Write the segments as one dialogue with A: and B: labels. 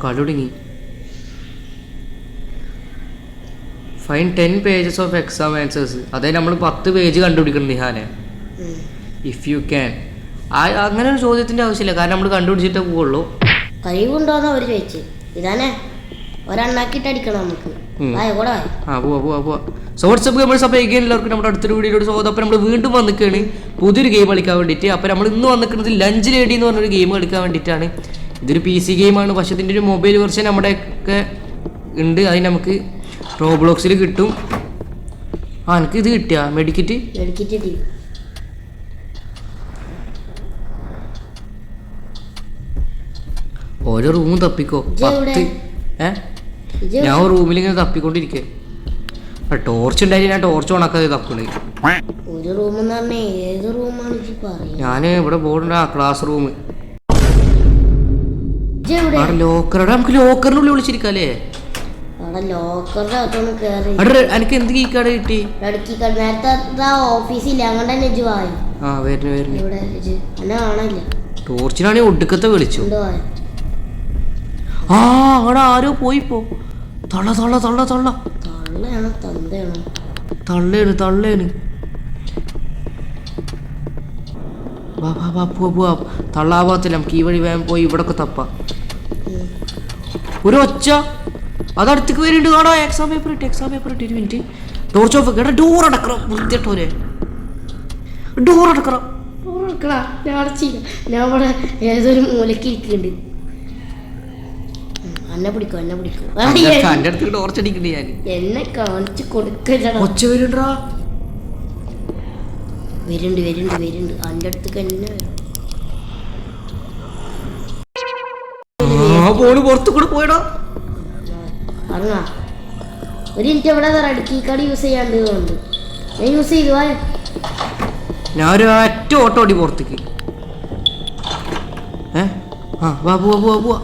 A: കളി തുടങ്ങി. Fine 10 pages of exam answers. അതായത് നമ്മൾ 10 പേജ് കണ്ടുപിടിക്കണം നിഹാനെ. If you can. അങ്ങനെ ഒരു ചോദ്യത്തിന്റെ ആവശ്യമില്ല, കാരണം നമ്മൾ കണ്ടുപിടിച്ചിട്ടേ പോവുള്ളൂ.
B: കഴിവുണ്ടോന്ന് അവർ ചോദിച്ചു. ഇതാനെ ഒരെണ്ണാക്കിട്ട് അടിക്കണം നമുക്ക്.
A: എല്ലാവർക്കും നമ്മുടെ അടുത്തൊരു വീഡിയോയുടെ സ്വാഗതം. അപ്പം നമ്മൾ വീണ്ടും വന്നിക്കാണ് പുതിയൊരു ഗെയിം കളിക്കാൻ വേണ്ടിയിട്ട്. അപ്പം നമ്മൾ ഇന്ന് വന്നിക്കുന്നത് ലഞ്ച് ലേഡി എന്ന് പറഞ്ഞൊരു ഗെയിം കളിക്കാൻ വേണ്ടിയിട്ടാണ്. ഇതൊരു PC ഗെയിമാണ്, പക്ഷെ ഇതിൻ്റെ ഒരു മൊബൈൽ വെർഷൻ നമ്മുടെയൊക്കെ ഉണ്ട്. അതിന് നമുക്ക് റോബ്ലോക്സിൽ കിട്ടും. എനിക്ക് ഇത് കിട്ടിയ മെഡിക്കറ്റ് ഓരോ റൂമും തപ്പിക്കോ. 10 ഞാൻ റൂമിൽ ഇങ്ങനെ തപ്പിക്കൊണ്ടിരിക്കേ. ടോർച്ച് ഉണ്ടായി, ഞാൻ ടോർച്ച് ഓണാക്കാതെ തപ്പണേ. ഞാൻ ഇവിടെ ബോർഡുണ്ട്. Class room, ലോക്കറുടെ. നമുക്ക് ലോക്കറിനുള്ളിൽ വിളിച്ചിരിക്കല്ലേ. എനിക്ക് എന്ത് കീക്കാട് കിട്ടി? ടോർച്ചിനാണെ ഒടുക്കത്തെ വിളിച്ചു. അവിടെ ആരോ പോയിപ്പോ. തള്ളേണ്. തള്ളാഭാഗത്തില്ല. നമുക്ക് ഈ വഴി വേഗം പോയി ഇവിടൊക്കെ തപ്പാ. ഒരു ഒച്ച അതടുത്തേക്ക് വരുന്നുണ്ട്. കാണോ എക്സാം പേപ്പർ ഇട്ട് 1 മിനിറ്റ്. ടോർച്ച് ഓഫ് ആക്കി. ഡോർ അടക്കണം. വൃത്തിട്ടോരെ ഡോർ അടക്കണം.
B: ഞാൻ ഇവിടെ ഏതൊരു മൂലക്ക് ഇരിക്കുന്നുണ്ട്. എന്നെ പിടിക്കും.
A: ടോർച്ച് അടിക്കണ്ടേ? ഞാൻ
B: എന്നെ കാണിച്ചു കൊടുക്കണ്ട.
A: ഒച്ച വരുന്നുണ്ടാ.
B: വരുന്നുണ്ട്. അന്റെ അടുത്തേക്ക് എന്നെ
A: പുറത്തു കൂടെ പോയടാ.
B: അറിഞ്ഞാ ഒരു മിനിറ്റ്. എവിടെ റെഡി കാർഡ് യൂസ് ചെയ്യാണ്ട് ഞാൻ യൂസ് ചെയ്തു.
A: ഞാൻ ഒരു ഒറ്റ ഓട്ടോ ഓടി പുറത്തേക്ക്. പോവാ.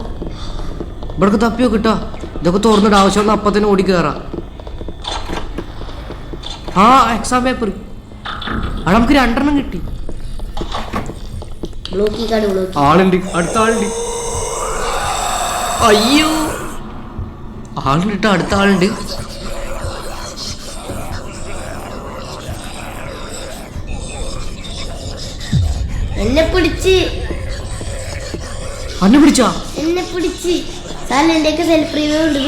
A: ഇവിടൊക്കെ തപ്പിയോ കിട്ടാ. ഇതൊക്കെ തുറന്നിട്ട് ആവശ്യം അപ്പം തന്നെ ഓടി കയറാം. എക്സാം പേപ്പർ അവിടെ നമുക്ക് 2 എണ്ണം കിട്ടി. ആളുണ്ട്, അടുത്ത ആളുണ്ട്. അയ്യോ, ആളുണ്ട്. അടുത്ത ആളുണ്ട്.
B: എന്നെ പിടിച്ച് സാറിന്റെ സെൽഫ് റിവ്യൂ ഉണ്ട്.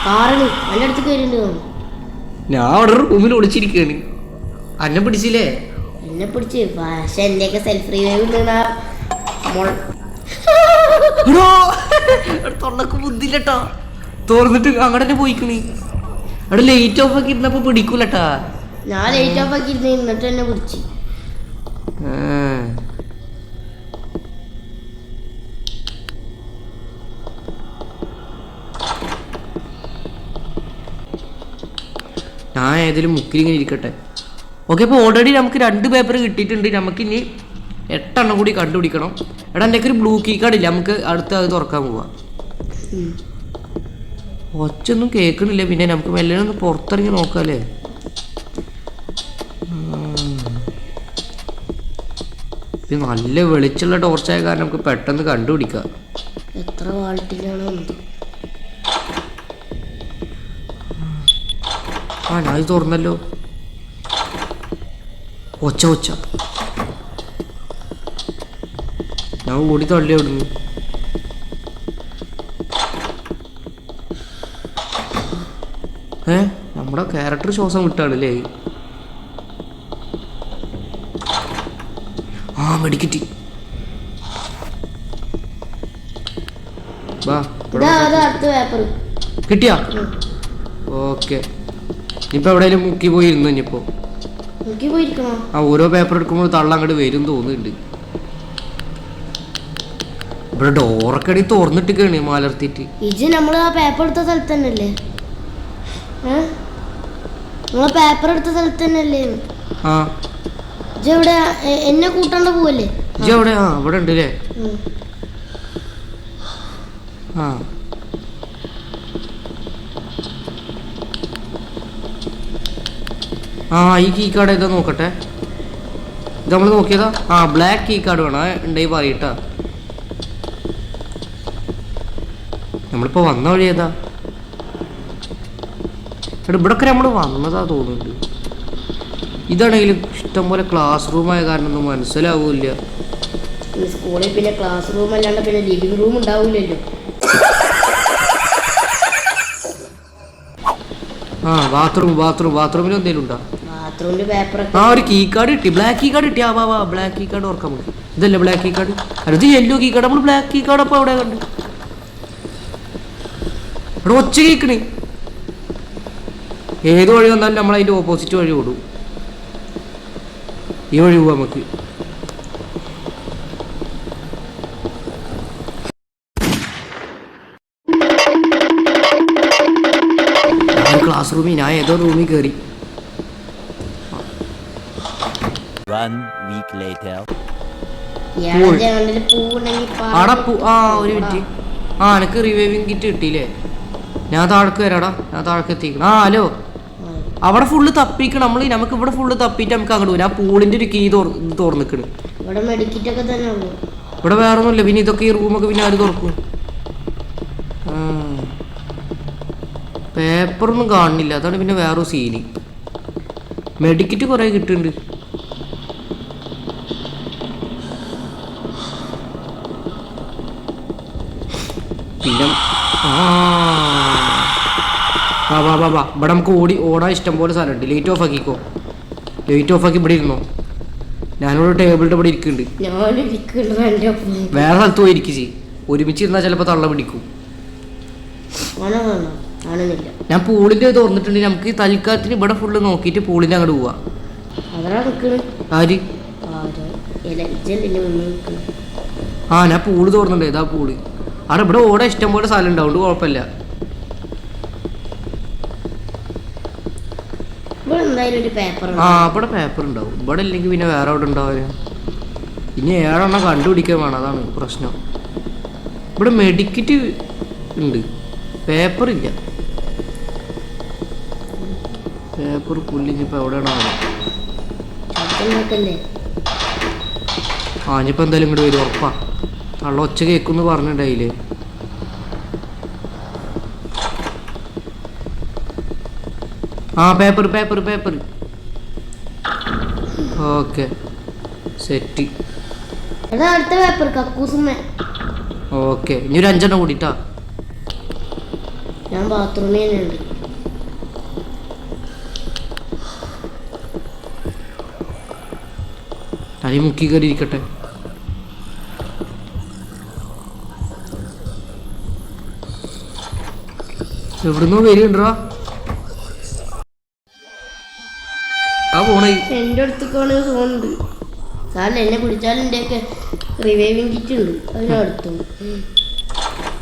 B: കാറാണ് എന്റെ അടുത്തേക്ക് വരുന്നുണ്ട്.
A: ഞാൻ അവിടെ റൂമിൽ ഒളിച്ചിരിക്കാണ്. എന്നെ പിടിച്ചില്ലേ?
B: എന്നെ പിടിച്ച്. പക്ഷെ എന്റെയൊക്കെ സെൽഫ് റിവ്യൂ ഉണ്ട്.
A: തൊള്ളക്ക് ബുദ്ധിയില്ലട്ടാ. തുറന്നിട്ട് അങ്ങോട്ട് തന്നെ പോയിക്കണേ. അവിടെ ലൈറ്റ് ഓഫ് ആക്കി ഇരുന്നപ്പോ പിടിക്കൂലട്ടാ.
B: ഞാൻ ലൈറ്റ് ഓഫ് ആക്കി ഇരുന്നിട്ട് എന്നെ പിടിച്ച്. ഞാൻ ഏതെങ്കിലും മുക്കിലിങ്ങനെ ഇരിക്കട്ടെ. ഓക്കെ, അപ്പോൾ ഓൾറെഡി നമുക്ക് 2 പേപ്പർ കിട്ടിയിട്ടുണ്ട്. നമുക്കിനി 8 എണ്ണം കൂടി കണ്ടുപിടിക്കണം. എടാ, എൻ്റെ ഒരു ബ്ലൂ കീ കാർഡില്ല. നമുക്ക് അടുത്ത് അത് തുറക്കാൻ പോവാം. ഒച്ചൊന്നും കേൾക്കണില്ല. പിന്നെ നമുക്ക് മെല്ലെ ഒന്ന് പുറത്തിറങ്ങി നോക്കാല്ലേ. ഇത് നല്ല വെളിച്ചുള്ള ടോർച്ചായ കാരണം നമുക്ക് പെട്ടെന്ന് കണ്ടുപിടിക്കാം. എത്ര വാൾട്ടിലാണോ?
A: ഞാൻ ഇത് തുറന്നല്ലോ. ഒച്ച ഞാൻ ഓടി തള്ളി അവിടുന്ന്. നമ്മുടെ ക്യാരക്ടർ ശ്വാസം വിട്ടാണല്ലേ. മെഡിക്കറ്റ്. കിട്ടിയാ? ഓക്കെ. ഇനിയിപ്പോ എവിടെയെങ്കിലും മുക്കി പോയിരുന്നു. ഇനിയിപ്പോ ഓരോ പേപ്പർ എടുക്കുമ്പോൾ തള്ള അങ്ങോട്ട് വരും തോന്നുന്നുണ്ട്. ഇവിടെ ഡോറൊക്കെ തുറന്നിട്ടിക്കാണ് മലർത്തിട്ട്.
B: നമ്മള് ആ പേപ്പർ എടുത്ത സ്ഥലത്ത് തന്നെയല്ലേ? പേപ്പർ എടുത്ത സ്ഥലത്ത് തന്നെയല്ലേ? ഇവിടെ എന്നെ കൂട്ടാണ്ട് പോവല്ലേ?
A: അവിടെ അവിടെ ഉണ്ട് അല്ലേ? ഈ കീ കാർഡ് ഏതാ നോക്കട്ടെ. ഇത് നമ്മൾ നോക്കിയതാ. ബ്ലാക്ക് കീ കാർഡ് വേണം. ഉണ്ടെങ്കിൽ പറയട്ടാ.
B: നമ്മളിപ്പോ വന്ന വഴി ഏതാ? എടാ ഇവിടൊക്കെ നമ്മൾ വന്നതാ തോന്നുന്നുണ്ട്. ഇതാണെങ്കിലും ഇഷ്ടംപോലെ ക്ലാസ് റൂമായ കാരണം ഒന്നും മനസ്സിലാവൂല.
A: സ്കൂളിൽ പിന്നെ ക്ലാസ് റൂം അല്ലാണ്ട് പിന്നെ ലിവിംഗ് റൂം ഉണ്ടാവൂലല്ലോ.
B: ആ ബാത്റൂമിൽ എന്തെങ്കിലും ഉണ്ടോ?
A: ബാത്റൂമിൽ പേപ്പർ.
B: ആ ഒരു കീ കാർഡ് കിട്ടി, ബ്ലാക്ക് കീ കാർഡ് കിട്ടി. വാ ബ്ലാക്ക് കീ കാർഡ് ഓർക്കാൻ പറ്റും. ഇതല്ലേ ബ്ലാക്ക് കീ കാർഡ്? അത് യെല്ലോ കീ കാർഡ്. നമ്മൾ ബ്ലാക്ക് കീ കാർഡ് അപ്പോൾ അവിടെ കണ്ട് ഇവിടെ ഒച്ച കേൾക്കണേ. ഏത് വഴി വന്നാലും നമ്മൾ അതിൻ്റെ ഓപ്പോസിറ്റ് വഴി ഓടും. ഈ വഴി പോവാം നമുക്ക്. ക്ലാസ് റൂമിൽ ഞാൻ ഏതോ റൂമിൽ കയറി. ഒരു മിനിറ്റ്. എനക്ക് റിവൈവിങ് കിറ്റ് കിട്ടിയില്ലേ? ഞാൻ താഴേക്ക് വരാടാ. ഞാൻ താഴേക്ക് എത്തിക്കണം. ഹലോ. അവിടെ ഫുള്ള് തപ്പിക്കണം നമ്മൾ. നമുക്ക് ഇവിടെ ഫുള്ള് തപ്പിയിട്ട് നമുക്ക് അങ്ങോട്ട് വരും. ആ പൂളിന്റെ ഒരു കീ തുറന്നിക്കണ്. ഇവിടെ വേറെ ഒന്നുമില്ല. പിന്നെ ഇതൊക്കെ ഈ റൂമൊക്കെ പിന്നെ ആര് തുറക്കും? പേപ്പറൊന്നും കാണുന്നില്ല. അതാണ് പിന്നെ വേറൊരു സീന്. മെഡിക്കറ്റ് കുറെ കിട്ടുന്നുണ്ട്. പിന്നെ വാ ഇവിടെ നമുക്ക് ഓടാൻ ഇഷ്ടം പോലെ സ്ഥലമുണ്ട്. ലൈറ്റ് ഓഫ് ആക്കിക്കോ. ലൈറ്റ് ഓഫ് ആക്കി ഇവിടെ ഇരുന്നോ. ഞാനിവിടെ ടേബിളിന്റെ ഇവിടെ ഇരിക്കുന്നുണ്ട്. വേറെ സ്ഥലത്ത് പോയി ഇരിക്കും. ഒരുമിച്ച് ഇരുന്നാൽ ചിലപ്പോൾ തള്ള പിടിക്കും. ഞാൻ പൂളിന്റെ തുറന്നിട്ടുണ്ട്. നമുക്ക് തൽക്കാലത്തിന് ഇവിടെ ഫുള്ള് നോക്കിയിട്ട് പൂളിന്റെ അങ്ങോട്ട് പോവാ. ആര്? ഞാൻ പൂള് തുറന്നിട്ടുണ്ട്. ഏതാ പൂള്? അവിടെ ഇവിടെ ഓടാൻ ഇഷ്ടം പോലെ സ്ഥലം ഉണ്ടാവും. കുഴപ്പമില്ല. ഇവിടെ പേപ്പർ ഉണ്ടാവും. ഇവിടെ ഇല്ലെങ്കിൽ പിന്നെ വേറെ അവിടെ ഉണ്ടാവുക. ഇനി 7 എണ്ണം കണ്ടുപിടിക്കാൻ വേണം. അതാണ് പ്രശ്നം. ഇവിടെ മെഡിക്കറ്റ് ഉണ്ട്, പേപ്പർ ഇല്ല. പേപ്പർ പുല്ലിഞ്ഞിപ്പോ എവിടെയാണോ? ഇനിയിപ്പോ എന്തായാലും ഇങ്ങോട്ട് വരും ഉറപ്പാ. തള്ള ഒച്ച കേൾക്കുമെന്ന് പറഞ്ഞിട്ടായില്ലേ? പേപ്പർ. Okay set. ഓക്കെ ഇനി ഒരു 5 എണ്ണം കൂടിട്ടാ.
A: ഞാൻ ബാത്റൂമിൽ
B: തനി മുക്കി കയറി ഇരിക്കട്ടെ. എവിടുന്നോ വരുന്നുണ്ടോ?
A: എന്റെ അടുത്തേക്കാണ് തോന്നുന്നുണ്ട്. സാറിന് എന്നെ പിടിച്ചാലും എന്റെ ഒക്കെ റിവൈവിങ് കിറ്റ് ഉണ്ട്. അതിനടുത്തു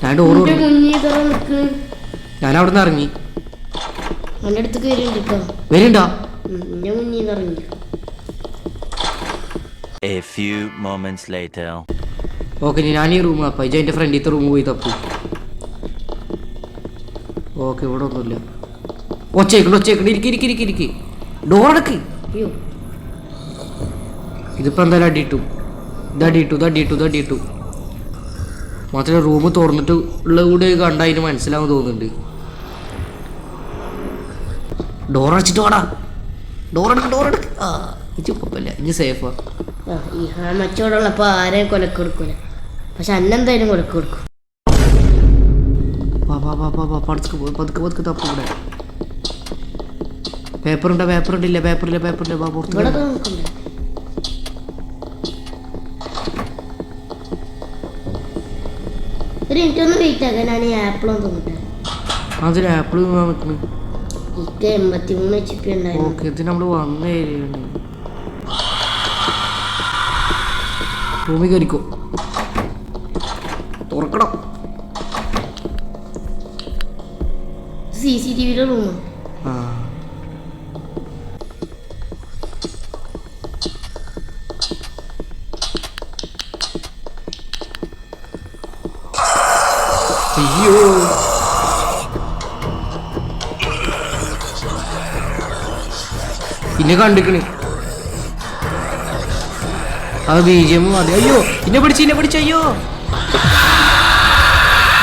B: ഞാൻ അവിടെ നിന്ന് ഇറങ്ങി.
A: എന്റെ അടുത്തേക്ക് വരുന്നുണ്ടോ?
B: വരുന്നുണ്ടോ?
A: എന്റെ മുന്നിൽ നിന്ന് ഇറങ്ങി.
C: A few moments later.
B: Okay ഞാൻ ഈ റൂം തപ്പാ. ഇജ എൻ്റെ ഫ്രണ്ടിത്തെ റൂം പോയി തപ്പു. ഓക്കെ ഇവിടെ ഒന്നുമില്ല. ഒച്ചേക്കണ്ട് ഇരിക്കി. ഡോർ അടക്ക്. ഇതിപ്പോ എന്തായാലും അടിയിട്ടു. മാത്രമല്ല റൂം തുറന്നിട്ട് ഉള്ള കൂടെ കണ്ട അതിന് മനസ്സിലാവും തോന്നുന്നുണ്ട്. ഡോർ അടച്ചിട്ട് വാടാ. ഡോർ അടക്ക്. ഇത് കുഴപ്പമില്ല. ഇനി സേഫാ.
A: മറ്റോടുള്ളപ്പോ ആരെയും കൊലക്ക് കൊടുക്കൂല. പക്ഷെ അന്നെന്തായാലും കൊലക്ക് കൊടുക്കും.
B: പതുക്കെ തപ്പു. ഇവിടെ പേപ്പറില്ല.
A: ഒരു മിനിറ്റ് ഒന്ന് വെയിറ്റ് ആക്കാൻ. ഞാൻ ഈ ആപ്പിളൊന്നും തോന്നിട്ടെ.
B: അതിന് ആപ്പിൾ നിൽക്കുന്നു.
A: 83 HP ഉണ്ടായിരുന്നു.
B: ഓക്കെ ഇത് നമ്മൾ വന്ന ഏരിയയാണ്. റൂമിൽ കയറിക്കോ. തുറക്കണം.
A: CCTV room.
B: അയ്യോ പിന്നെ കണ്ടിക്കണ്. അത് BGM അതെ. അയ്യോ എന്നെ പിടിച്ച് അയ്യോ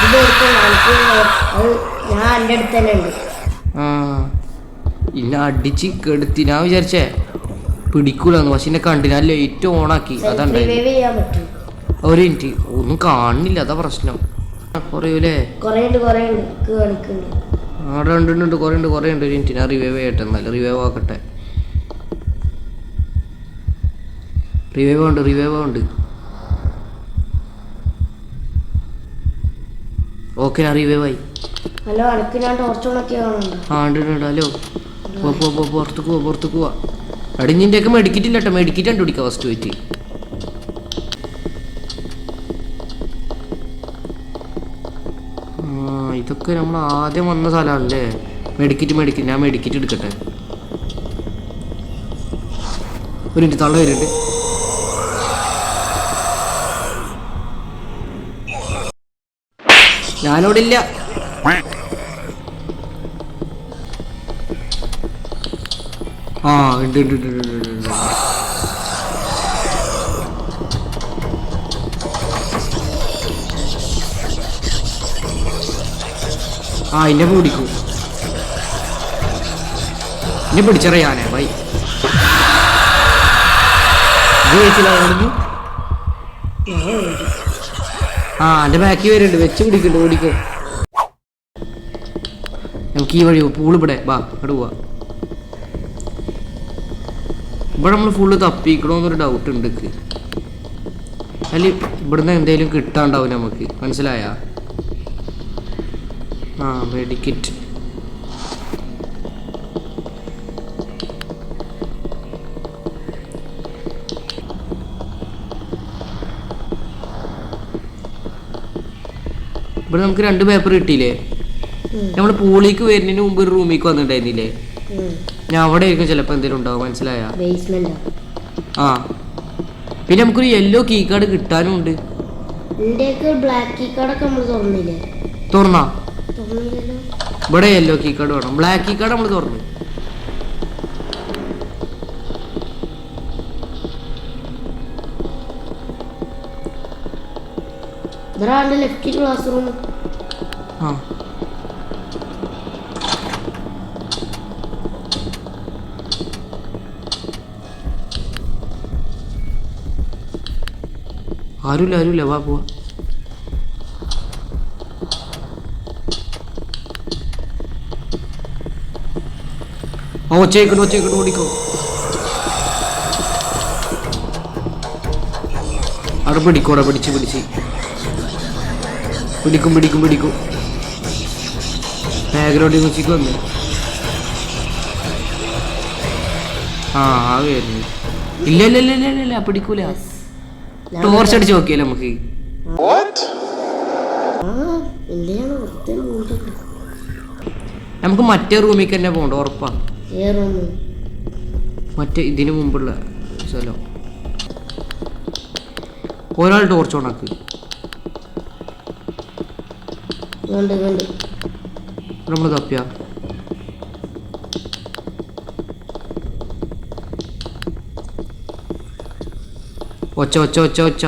D: ഇത് എടുക്കണം എനിക്ക് അത് ഞാൻ എൻ്റെ അടുത്ത് തന്നെ ഉണ്ട്.
B: ആ ഇന്നെ അടിച്ച് കെടുത്തി. ഞാൻ വിചാരിച്ചേ പിടിക്കൂലെന്ന്, പക്ഷെ എന്നെ കണ്ടില്ല. ലൈറ്റ് ഓണാക്കി അതാണ്.
D: റിവൈവ് ചെയ്യാൻ പറ്റും.
B: ഒരു മിനിറ്റ്, ഒന്നും കാണുന്നില്ല, അതാ പ്രശ്നം. കുറയൂലേ?
D: കുറേ ഉണ്ട് കാണിക്കുന്നുണ്ട്.
B: അവിടെ ഉണ്ട് കുറേ ഉണ്ട്. ഒരു മിനിറ്റ്, ഞാൻ റിവൈവ് ചെയ്യട്ടെ. എന്നാലും റിവൈവ് ആക്കട്ടെ. റിവൈവ് ഉണ്ട്. ഓക്കെ, ഞാൻ റിവൈവ് ആയി.
D: ഹലോ, അനക്ക് ഞാൻ ടോർച്ച് ഉണക്കി കാണുന്നുണ്ട്.
B: ആ ഉണ്ട്. ഹലോ, പുറത്തേക്ക് പോവാ. അടിഞ്ഞിൻ്റെ ഒക്കെ മെഡിക്കിറ്റില്ല കേട്ടോ. മെഡിക്കിറ്റ് കണ്ടുപിടിക്കാം ഫസ്റ്റ് പോയിട്ട്. ഇതൊക്കെ നമ്മൾ ആദ്യം വന്ന സ്ഥലമാണല്ലേ. മെഡിക്കിറ്റ് ഞാൻ മെഡിക്കിറ്റ് എടുക്കട്ടെ. ഒരു മിനിറ്റ്, തള്ള വരുന്നുണ്ട്. ഞാനിവിടെ ഇല്ല. ആ ഉണ്ട്. ആ എന്നെ പിടിക്കൂ. എന്നെ പിടിച്ചറിയാനേ ബൈ. ആ എൻ്റെ ബാക്കി വരുന്നുണ്ട്. വെച്ച് പിടിക്കോ. നമുക്ക് ഈ വഴി പൂളിവിടെ ബാ, അവിടെ പോവാ. ഇവിടെ നമ്മൾ ഫുള്ള് തപ്പിക്കണമെന്നൊരു ഡൗട്ട് ഉണ്ട്. അല്ല ഇവിടുന്ന് എന്തെങ്കിലും കിട്ടാണ്ടാവും നമുക്ക്, മനസ്സിലായ? ആ മെഡിക്കിറ്റ്. ഇവിടെ നമുക്ക് 2 പേപ്പർ കിട്ടിയില്ലേ? നമ്മൾ പൂളിക്ക് വരുന്നതിന് മുമ്പ് ഒരു റൂമിലേക്ക് വന്നിട്ടുണ്ടായിരുന്നില്ലേ? ഞാൻ അവിടെ ആയിരിക്കും ചിലപ്പോൾ എന്തെങ്കിലും ഉണ്ടാവും, മനസ്സിലായ? ആ പിന്നെ നമുക്കൊരു യെല്ലോ കീ കാർഡ് കിട്ടാനും ഉണ്ട്.
D: ബ്ലാക്ക് കീ കാർഡൊക്കെ നമ്മൾ തുറന്നില്ലേ?
B: തുറന്നാ? ഇവിടെ യെല്ലോ കീ കാർഡ് വേണം. ബ്ലാക്ക് കീ കാർഡ് നമ്മൾ തുറന്നു.
D: Left class room.
B: ആ ആരുമില്ല വാ പോവാ. ഒച്ചേക്കണ്ട് ഓടിക്കോ. അവിടെ പിടിക്കോടാ, പിടിച്ച് പിടിക്കും. ബാക്ക്ഗ്രൗണ്ടിൽ മ്യൂസിക് വന്നു. ആ വരുന്നു. ഇല്ല പിടിക്കൂല. ടോർച്ച് അടിച്ച് നോക്കിയല്ലേ നമുക്ക്? നമുക്ക് മറ്റേ റൂമിൽ തന്നെ പോകണ്ട, ഉറപ്പാ. മറ്റേ ഇതിനു മുമ്പുള്ള സ്ഥലം. ഒരാൾ ടോർച്ച് ഓണാക്ക്. നമ്മൾ തപ്പിയ ഒച്ച.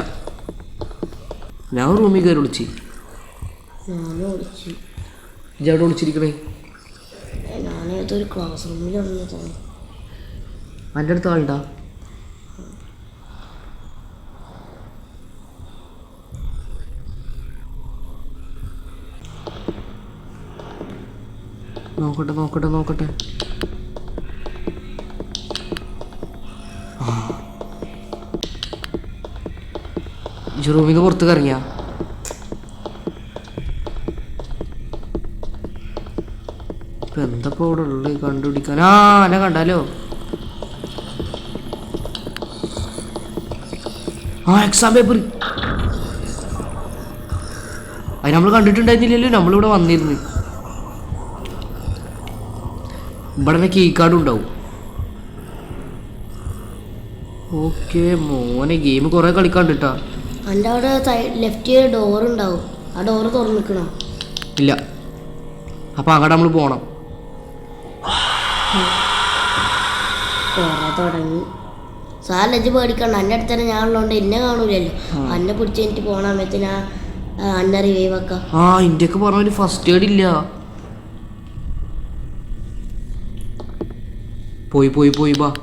B: ഞാൻ റൂമിൽ കയറി വിളിച്ച്. ഇജവിടെ വിളിച്ചിരിക്കണേ? എൻ്റെ അടുത്ത് ആളുണ്ടാ? നോക്കട്ടെ. റൂമിന്ന് പുറത്തേക്ക് ഇറങ്ങിയ എന്തപ്പോ ഇവിടെ ഉള്ളത് കണ്ടുപിടിക്കാൻ? എന്നെ കണ്ടാലോ? Exam paper. അത് നമ്മൾ കണ്ടിട്ടുണ്ടായിരുന്നില്ലല്ലോ. നമ്മളിവിടെ വന്നിരുന്നു. ഇവിടെ കീ കാർഡും ഉണ്ടാവും. ഓക്കെ മോനെ, ഗെയിം കുറെ കളിക്കാണ്ടിട്ടാ.
D: എൻ്റെ അവിടെ ലെഫ്റ്റ് ഡോർ ഉണ്ടാവും. ആ ഡോറ് തുറന്നിക്കണോ?
B: ഇല്ല. അപ്പൊ അങ്ങോട്ട് നമ്മൾ പോണം.
D: തുടങ്ങി. സാർ ലജ്ജ് പേടിക്കണ്ട, എൻ്റെ അടുത്ത് തന്നെ ഞാൻ ഉള്ളതുകൊണ്ട് എന്നെ കാണൂലല്ലോ. എന്നെ പിടിച്ച് എനിക്ക് പോണ സമയത്ത് ഞാൻ അന്ന റിവൈവ് ആക്കാം.
B: ആ ഇന്ത്യക്ക് പറഞ്ഞ ഒരു ഫസ്റ്റ് എയ്ഡ് ഇല്ല. പോയി പോയി പോയി ബാ